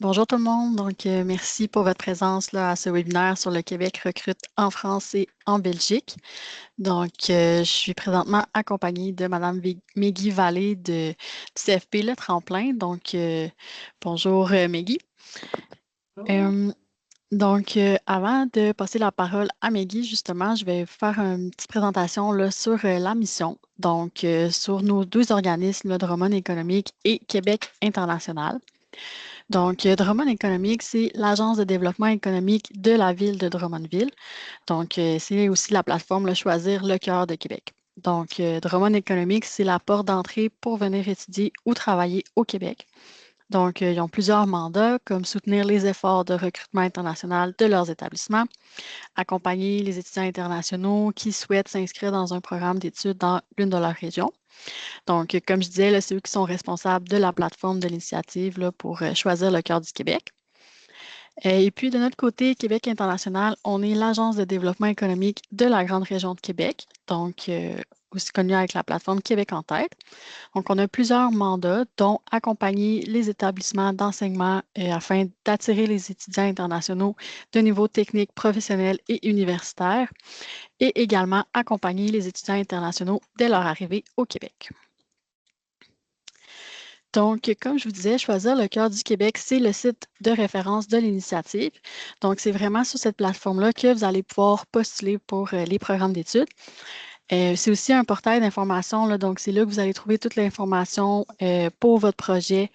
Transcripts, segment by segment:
Bonjour tout le monde. Merci pour votre présence là, à ce webinaire sur le Québec recrute en France et en Belgique. Je suis présentement accompagnée de Madame Meggy Vallée du CFP Le Tremplin. Bonjour Meggy. Bonjour. Euh, Avant de passer la parole à Meggy, justement, je vais faire une petite présentation là, sur la mission. Sur nos deux organismes, le Drummond économique et Québec international. Drummond économique, c'est l'agence de développement économique de la ville de Drummondville. C'est aussi la plateforme le Choisir le cœur de Québec. Drummond économique, c'est la porte d'entrée pour venir étudier ou travailler au Québec. Ils ont plusieurs mandats, comme soutenir les efforts de recrutement international de leurs établissements, accompagner les étudiants internationaux qui souhaitent s'inscrire dans un programme d'études dans l'une de leurs régions. Comme je disais, là, c'est eux qui sont responsables de la plateforme de l'initiative là, pour choisir le cœur du Québec. Et puis, de notre côté, Québec international, on est l'agence de développement économique de la grande région de Québec, aussi connue avec la plateforme Québec en tête. Donc, on a plusieurs mandats, dont accompagner les établissements d'enseignement afin d'attirer les étudiants internationaux de niveau technique, professionnel et universitaire, et également accompagner les étudiants internationaux dès leur arrivée au Québec. Comme je vous disais, Choisir le cœur du Québec, c'est le site de référence de l'initiative. Donc, c'est vraiment sur cette plateforme-là que vous allez pouvoir postuler pour les programmes d'études. C'est aussi un portail d'information, là, donc c'est là que vous allez trouver toute l'information pour votre projet.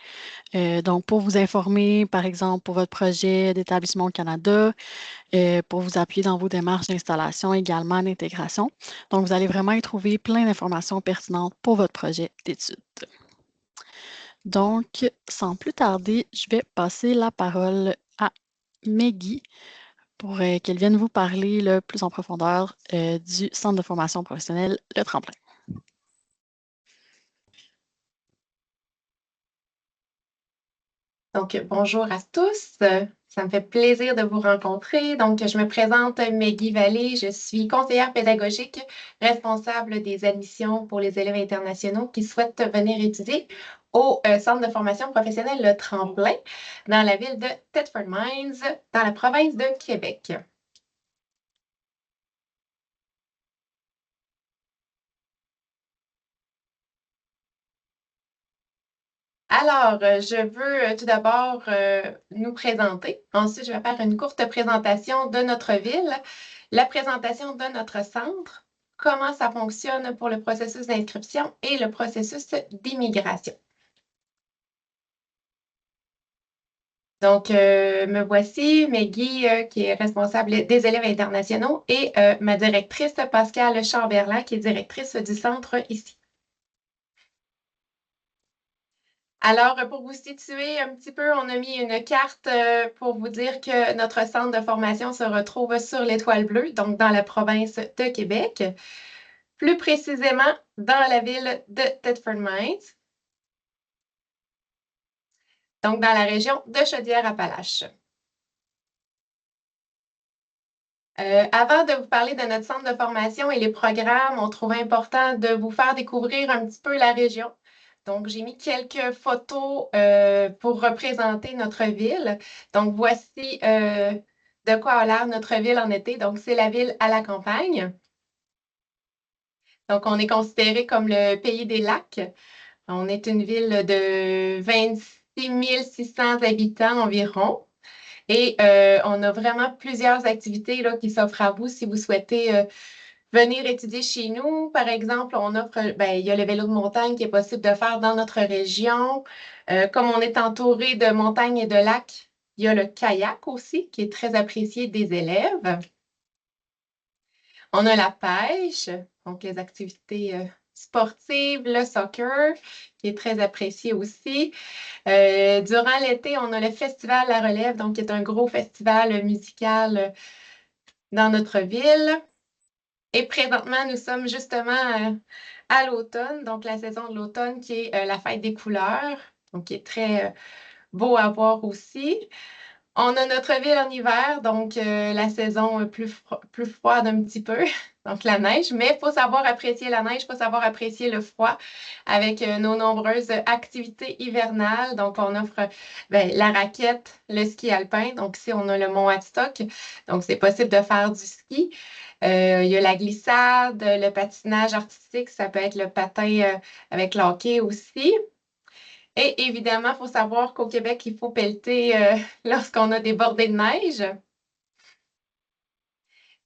Pour vous informer, par exemple, pour votre projet d'établissement au Canada, pour vous appuyer dans vos démarches d'installation, également d'intégration. Donc, vous allez vraiment y trouver plein d'informations pertinentes pour votre projet d'études. Sans plus tarder, je vais passer la parole à Meggy pour qu'elle vienne vous parler le plus en profondeur du Centre de formation professionnelle Le Tremplin. Donc, bonjour à tous. Ça me fait plaisir de vous rencontrer. Donc, je me présente Meggy Vallée. Je suis conseillère pédagogique responsable des admissions pour les élèves internationaux qui souhaitent venir étudier au Centre de formation professionnelle Le Tremplin dans la ville de Thetford Mines, dans la province de Québec. Alors, je veux tout d'abord nous présenter. Ensuite, je vais faire une courte présentation de notre ville, la présentation de notre centre, comment ça fonctionne pour le processus d'inscription et le processus d'immigration. Donc, me voici, Meggy, qui est responsable des élèves internationaux, et ma directrice, Pascale Chamberlain, qui est directrice du centre ici. Alors, pour vous situer un petit peu, on a mis une carte pour vous dire que notre centre de formation se retrouve sur l'Étoile bleue, donc dans la province de Québec, plus précisément dans la ville de Thetford Mines, donc dans la région de Chaudière-Appalaches. Avant de vous parler de notre centre de formation et les programmes, on trouvait important de vous faire découvrir un petit peu la région. Donc, j'ai mis quelques photos pour représenter notre ville. Donc, voici de quoi a l'air notre ville en été. Donc, c'est la ville à la campagne. Donc, on est considéré comme le pays des lacs. On est une ville de 26 600 habitants environ. Et on a vraiment plusieurs activités là, qui s'offrent à vous si vous souhaitez venir étudier chez nous. Par exemple, on offre, il y a le vélo de montagne qui est possible de faire dans notre région. Comme on est entouré de montagnes et de lacs, il y a le kayak aussi qui est très apprécié des élèves. On a la pêche, donc les activités sportives, le soccer qui est très apprécié aussi. Durant l'été, on a le Festival La Relève, donc qui est un gros festival musical dans notre ville. Et présentement, nous sommes justement à l'automne, donc la saison de l'automne qui est la fête des couleurs, donc qui est très beau à voir aussi. On a notre ville en hiver, donc la saison plus froide un petit peu. donc la neige, mais il faut savoir apprécier la neige, il faut savoir apprécier le froid avec nos nombreuses activités hivernales. Donc, on offre la raquette, le ski alpin. Donc, ici, on a le mont Hadstock. Donc, c'est possible de faire du ski. Il y a la glissade, le patinage artistique, ça peut être le patin avec le hockey aussi. Et évidemment, il faut savoir qu'au Québec, il faut pelleter lorsqu'on a des bordées de neige.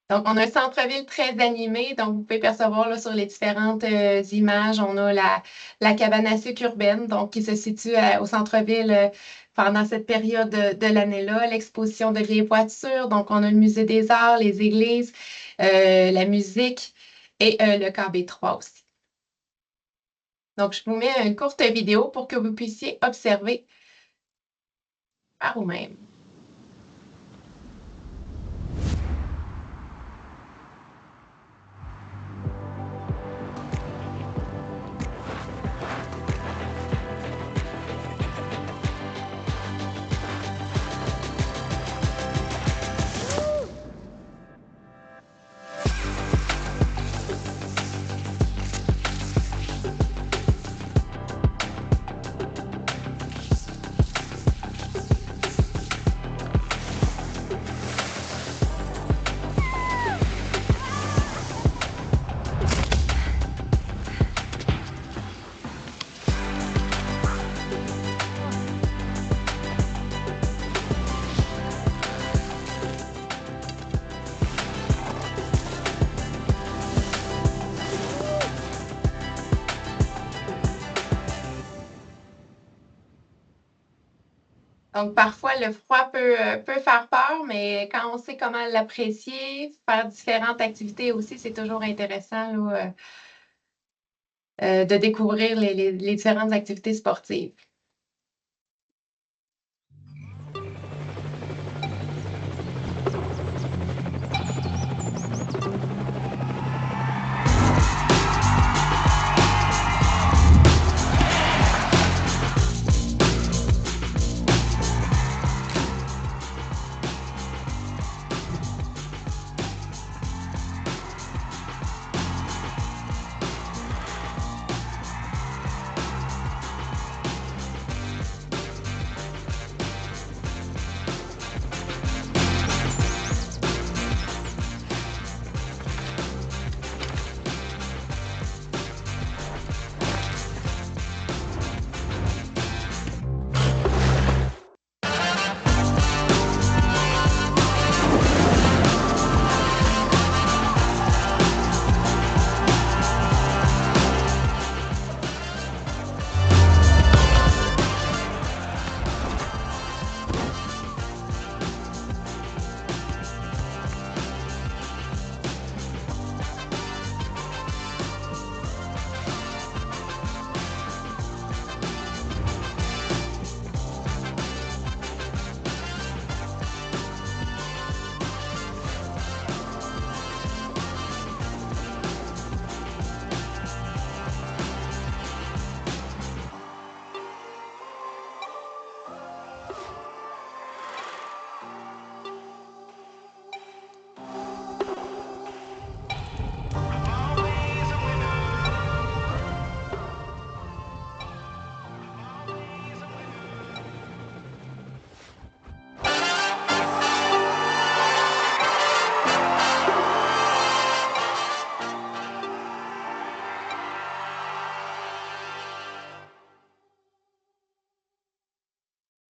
Donc, on a un centre-ville très animé. Donc, vous pouvez percevoir là, sur les différentes images, on a la cabane à sucre urbaine, donc qui se situe au centre-ville pendant cette période de l'année-là. L'exposition de vieilles voitures. Donc, on a le musée des arts, les églises, la musique et le KB3 aussi. Donc, je vous mets une courte vidéo pour que vous puissiez observer par vous-même. Donc, parfois, le froid peut faire peur, mais quand on sait comment l'apprécier, faire différentes activités aussi, c'est toujours intéressant là, de découvrir les différentes activités sportives.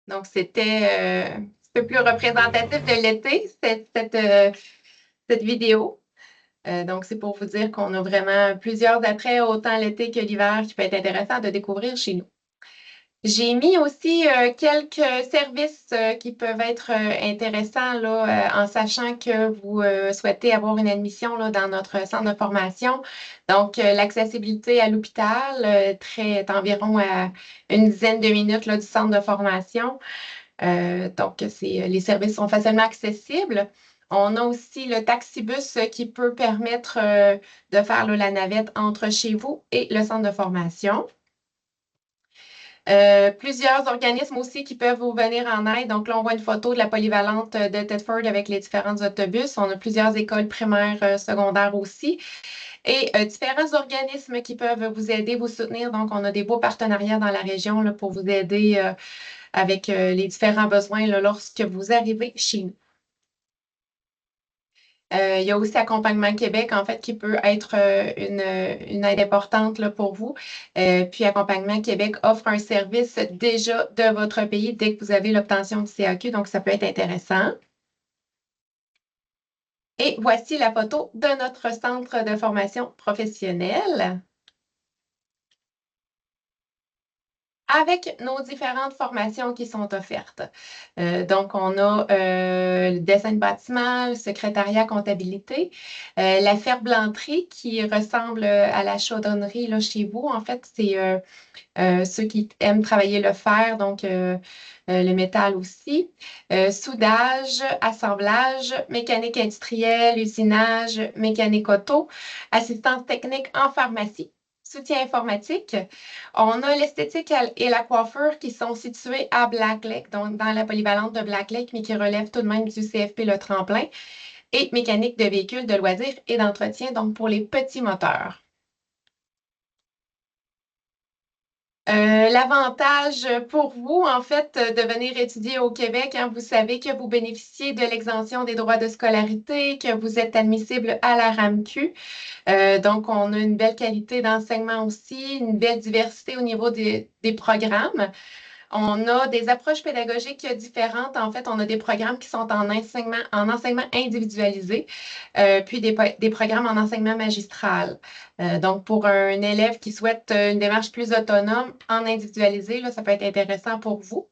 Donc, c'était un petit peu plus représentatif de l'été, cette vidéo. Donc, c'est pour vous dire qu'on a vraiment plusieurs attraits, autant l'été que l'hiver, qui peut être intéressant de découvrir chez nous. J'ai mis aussi quelques services qui peuvent être intéressants là, en sachant que vous souhaitez avoir une admission là, dans notre centre de formation. Donc, l'accessibilité à l'hôpital, est environ à une dizaine de minutes là, du centre de formation. Donc, les services sont facilement accessibles. On a aussi le taxibus qui peut permettre de faire là, la navette entre chez vous et le centre de formation. Plusieurs organismes aussi qui peuvent vous venir en aide. Donc là, on voit une photo de la polyvalente de Thetford avec les différents autobus. On a plusieurs écoles primaires, secondaires aussi. Et différents organismes qui peuvent vous aider, vous soutenir. Donc, on a des beaux partenariats dans la région là, pour vous aider avec les différents besoins là, lorsque vous arrivez chez nous. Il y a aussi Accompagnement Québec, en fait, qui peut être une aide importante là, pour vous. Puis Accompagnement Québec offre un service déjà de votre pays dès que vous avez l'obtention du CAQ, donc ça peut être intéressant. Et voici la photo de notre centre de formation professionnelle, avec nos différentes formations qui sont offertes. Donc, on a le dessin de bâtiment, le secrétariat, comptabilité, la ferblanterie qui ressemble à la chaudronnerie là, chez vous. En fait, c'est ceux qui aiment travailler le fer, donc le métal aussi. Soudage, assemblage, mécanique industrielle, usinage, mécanique auto, assistance technique en pharmacie, soutien informatique. On a l'esthétique et la coiffure qui sont situés à Black Lake, donc dans la polyvalente de Black Lake, mais qui relèvent tout de même du CFP Le Tremplin, et mécanique de véhicules de loisirs et d'entretien, donc pour les petits moteurs. L'avantage pour vous, en fait, de venir étudier au Québec, hein, vous savez que vous bénéficiez de l'exemption des droits de scolarité, que vous êtes admissible à la RAMQ. Donc, on a une belle qualité d'enseignement aussi, une belle diversité au niveau des programmes. On a des approches pédagogiques différentes. En fait, on a des programmes qui sont en enseignement individualisé, puis des programmes en enseignement magistral. Donc, pour un élève qui souhaite une démarche plus autonome en individualisé, là, ça peut être intéressant pour vous.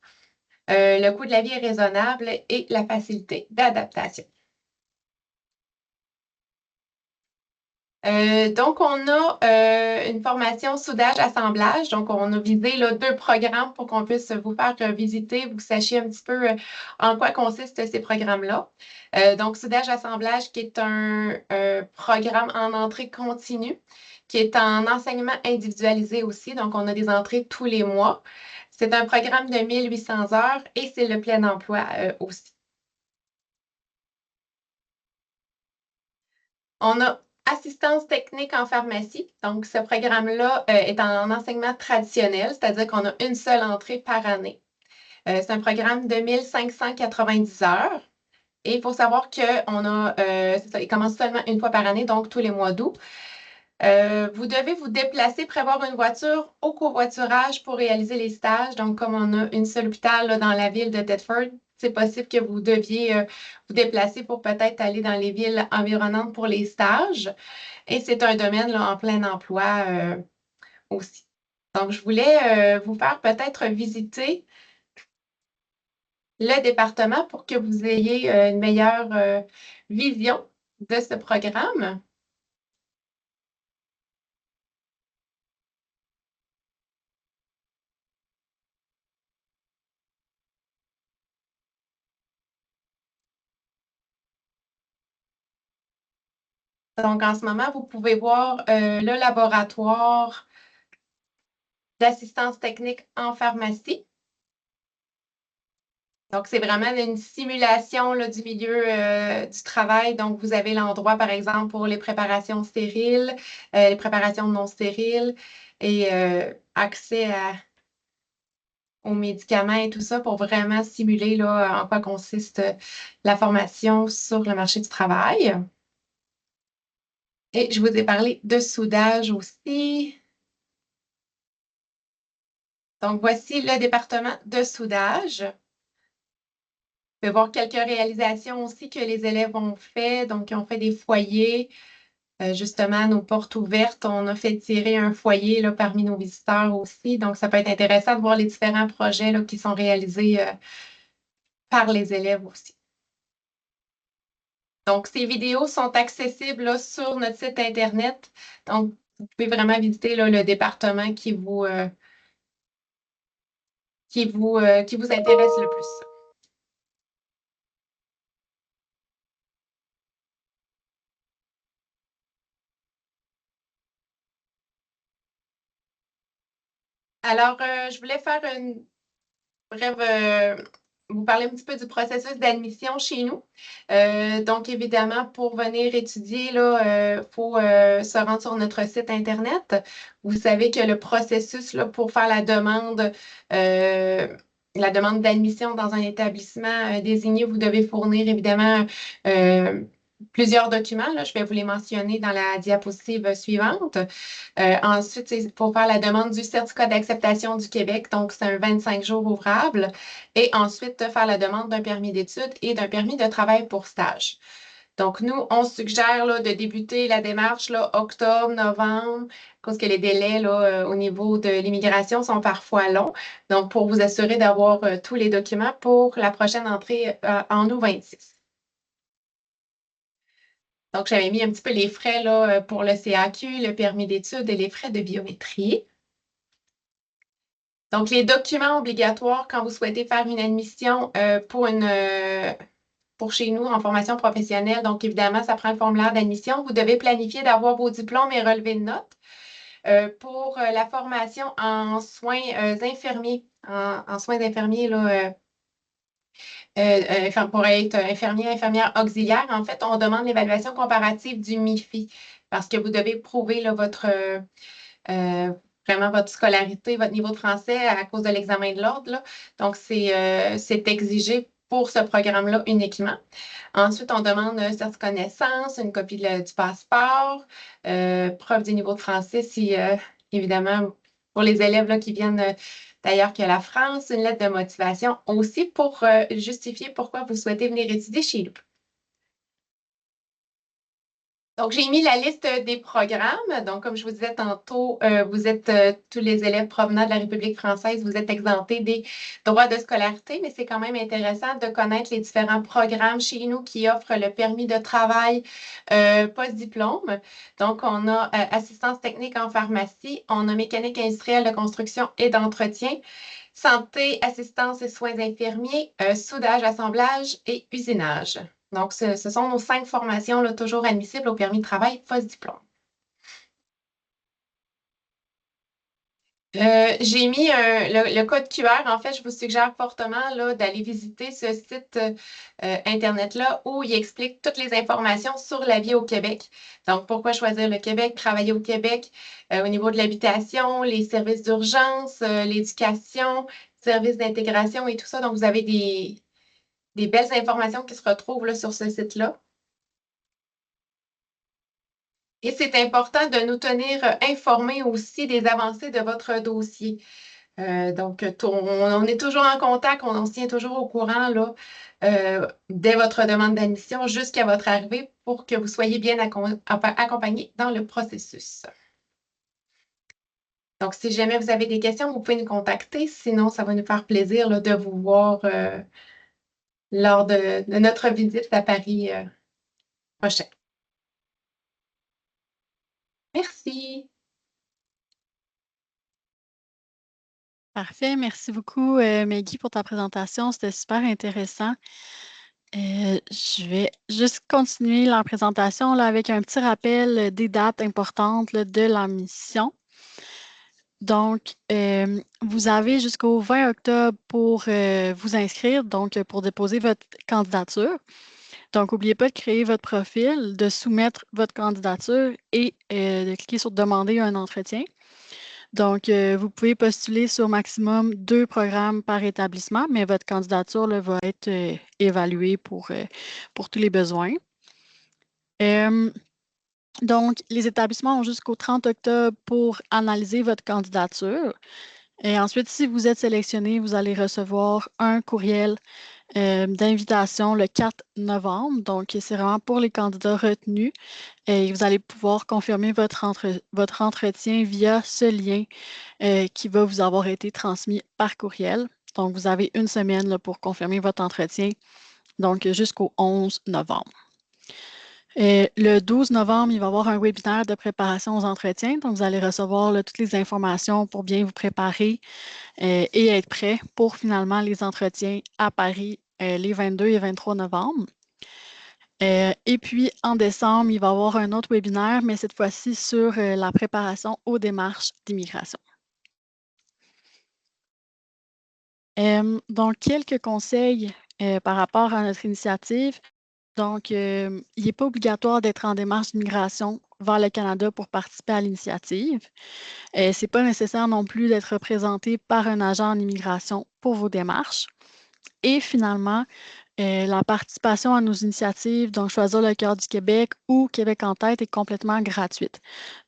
Le coût de la vie est raisonnable et la facilité d'adaptation. Donc, on a une formation soudage-assemblage. Donc, on a visé là, 2 programmes pour qu'on puisse vous faire visiter, vous sachiez un petit peu en quoi consistent ces programmes-là. Donc, soudage-assemblage, qui est un programme en entrée continue, qui est en enseignement individualisé aussi. Donc, on a des entrées tous les mois. C'est un programme de 1800 heures et c'est le plein emploi aussi. On a assistance technique en pharmacie. Donc, ce programme-là est en enseignement traditionnel, c'est-à-dire qu'on a une seule entrée par année. C'est un programme de 1590 heures. Et il faut savoir qu'on a, c'est ça, il commence seulement une fois par année, donc tous les mois d'août. Vous devez vous déplacer, prévoir une voiture au covoiturage pour réaliser les stages. Donc, comme on a une seule hôpital là, dans la ville de Thetford, c'est possible que vous deviez vous déplacer pour peut-être aller dans les villes environnantes pour les stages. Et c'est un domaine là, en plein emploi aussi. Donc, je voulais vous faire peut-être visiter le département pour que vous ayez une meilleure vision de ce programme. Donc, en ce moment, vous pouvez voir le laboratoire d'assistance technique en pharmacie. Donc, c'est vraiment une simulation là, du milieu du travail. Donc, vous avez l'endroit, par exemple, pour les préparations stériles, les préparations non stériles et accès aux médicaments et tout ça pour vraiment simuler là, en quoi consiste la formation sur le marché du travail. Et je vous ai parlé de soudage aussi. Donc, voici le département de soudage. Vous pouvez voir quelques réalisations aussi que les élèves ont fait. Donc, ils ont fait des foyers. Justement, nos portes ouvertes, on a fait tirer un foyer là, parmi nos visiteurs aussi. Donc, ça peut être intéressant de voir les différents projets là, qui sont réalisés par les élèves aussi. Donc, ces vidéos sont accessibles là, sur notre site Internet. Donc, vous pouvez vraiment visiter là, le département qui vous intéresse le plus. Alors, je voulais faire une brève, vous parler un petit peu du processus d'admission chez nous. Donc, évidemment, pour venir étudier, il faut se rendre sur notre site Internet. Vous savez que le processus là, pour faire la demande d'admission dans un établissement désigné, vous devez fournir évidemment plusieurs documents. Là, je vais vous les mentionner dans la diapositive suivante. Ensuite, c'est pour faire la demande du certificat d'acceptation du Québec. Donc, c'est un 25 jours ouvrable. Et ensuite, faire la demande d'un permis d'études et d'un permis de travail pour stage. Donc, nous, on suggère là, de débuter la démarche là, octobre, novembre, parce que les délais là, au niveau de l'immigration sont parfois longs. Donc, pour vous assurer d'avoir tous les documents pour la prochaine entrée en août 26. Donc, j'avais mis un petit peu les frais là, pour le CAQ, le permis d'études et les frais de biométrie. Donc, les documents obligatoires quand vous souhaitez faire une admission pour chez nous en formation professionnelle. Donc, évidemment, ça prend le formulaire d'admission. Vous devez planifier d'avoir vos diplômes et relevés de notes. Pour la formation en soins infirmiers, en soins infirmiers, là, pour être infirmier, infirmière auxiliaire, en fait, on demande l'évaluation comparative du MIFI parce que vous devez prouver là, euh, vraiment votre scolarité, votre niveau de français à cause de l'examen de l'ordre, là. Donc, c'est exigé pour ce programme-là uniquement. Ensuite, on demande un certificat de connaissance, une copie du passeport, preuve du niveau de français si, évidemment, pour les élèves là, qui viennent d'ailleurs que la France, une lettre de motivation aussi pour justifier pourquoi vous souhaitez venir étudier chez nous. Donc, j'ai mis la liste des programmes. Donc, comme je vous disais tantôt, vous êtes tous les élèves provenant de la République française, vous êtes exemptés des droits de scolarité, mais c'est quand même intéressant de connaître les différents programmes chez nous qui offrent le permis de travail post-diplôme. Donc, on a assistance technique en pharmacie, on a mécanique industrielle de construction et d'entretien, santé, assistance et soins infirmiers, soudage, assemblage et usinage. Donc, ce sont nos 5 formations là, toujours admissibles au permis de travail post-diplôme. J'ai mis le code QR. En fait, je vous suggère fortement là, d'aller visiter ce site Internet-là où il explique toutes les informations sur la vie au Québec. Donc, pourquoi choisir le Québec, travailler au Québec au niveau de l'habitation, les services d'urgence, l'éducation, services d'intégration et tout ça. Donc, vous avez des belles informations qui se retrouvent là, sur ce site-là. Et c'est important de nous tenir informés aussi des avancées de votre dossier. Donc, on est toujours en contact, on se tient toujours au courant là, dès votre demande d'admission jusqu'à votre arrivée pour que vous soyez bien accompagnés dans le processus. Donc, si jamais vous avez des questions, vous pouvez nous contacter. Sinon, ça va nous faire plaisir là, de vous voir lors de notre visite à Paris prochain. Merci. Parfait. Merci beaucoup, Maggie, pour ta présentation. C'était super intéressant. Je vais juste continuer la présentation là, avec un petit rappel des dates importantes là, de la mission. Donc, vous avez jusqu'au 20 octobre pour vous inscrire, donc pour déposer votre candidature. Donc, n'oubliez pas de créer votre profil, de soumettre votre candidature et de cliquer sur Demander un entretien. Donc, vous pouvez postuler sur maximum 2 programmes par établissement, mais votre candidature là, va être évaluée pour tous les besoins. Donc, les établissements ont jusqu'au 30 octobre pour analyser votre candidature. Et ensuite, si vous êtes sélectionné, vous allez recevoir un courriel d'invitation le 4 novembre. Donc, c'est vraiment pour les candidats retenus. Et vous allez pouvoir confirmer votre entretien via ce lien qui va vous avoir été transmis par courriel. Donc, vous avez une semaine là, pour confirmer votre entretien, donc jusqu'au 11 novembre. Le 12 novembre, il va y avoir un webinaire de préparation aux entretiens. Donc, vous allez recevoir là, toutes les informations pour bien vous préparer et être prêt pour finalement les entretiens à Paris les 22 et 23 novembre. Et puis, en décembre, il va y avoir un autre webinaire, mais cette fois-ci sur la préparation aux démarches d'immigration. Donc, quelques conseils par rapport à notre initiative. Donc, il n'est pas obligatoire d'être en démarche d'immigration vers le Canada pour participer à l'initiative. Ce n'est pas nécessaire non plus d'être représenté par un agent en immigration pour vos démarches. Et finalement, la participation à nos initiatives, donc Choisir le cœur du Québec ou Québec en tête, est complètement gratuite.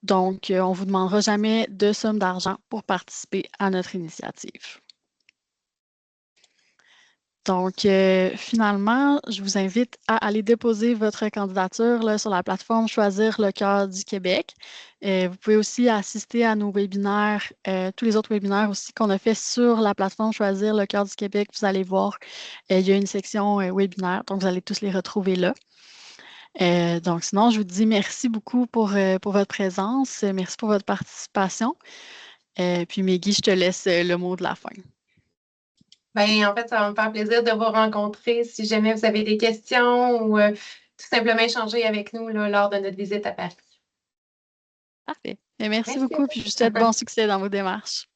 Donc, on ne vous demandera jamais de somme d'argent pour participer à notre initiative. Donc, finalement, je vous invite à aller déposer votre candidature là, sur la plateforme Choisir le cœur du Québec. Vous pouvez aussi assister à nos webinaires, tous les autres webinaires aussi qu'on a fait sur la plateforme Choisir le cœur du Québec. Vous allez voir, il y a une section webinaire, donc vous allez tous les retrouver là. Donc, sinon, je vous dis merci beaucoup pour votre présence. Merci pour votre participation. Puis, Meggy, je te laisse le mot de la fin. Ben, en fait, ça va me faire plaisir de vous rencontrer si jamais vous avez des questions ou tout simplement échanger avec nous là, lors de notre visite à Paris. Parfait. Merci Merci. beaucoup, puis je vous souhaite bon succès dans vos démarches.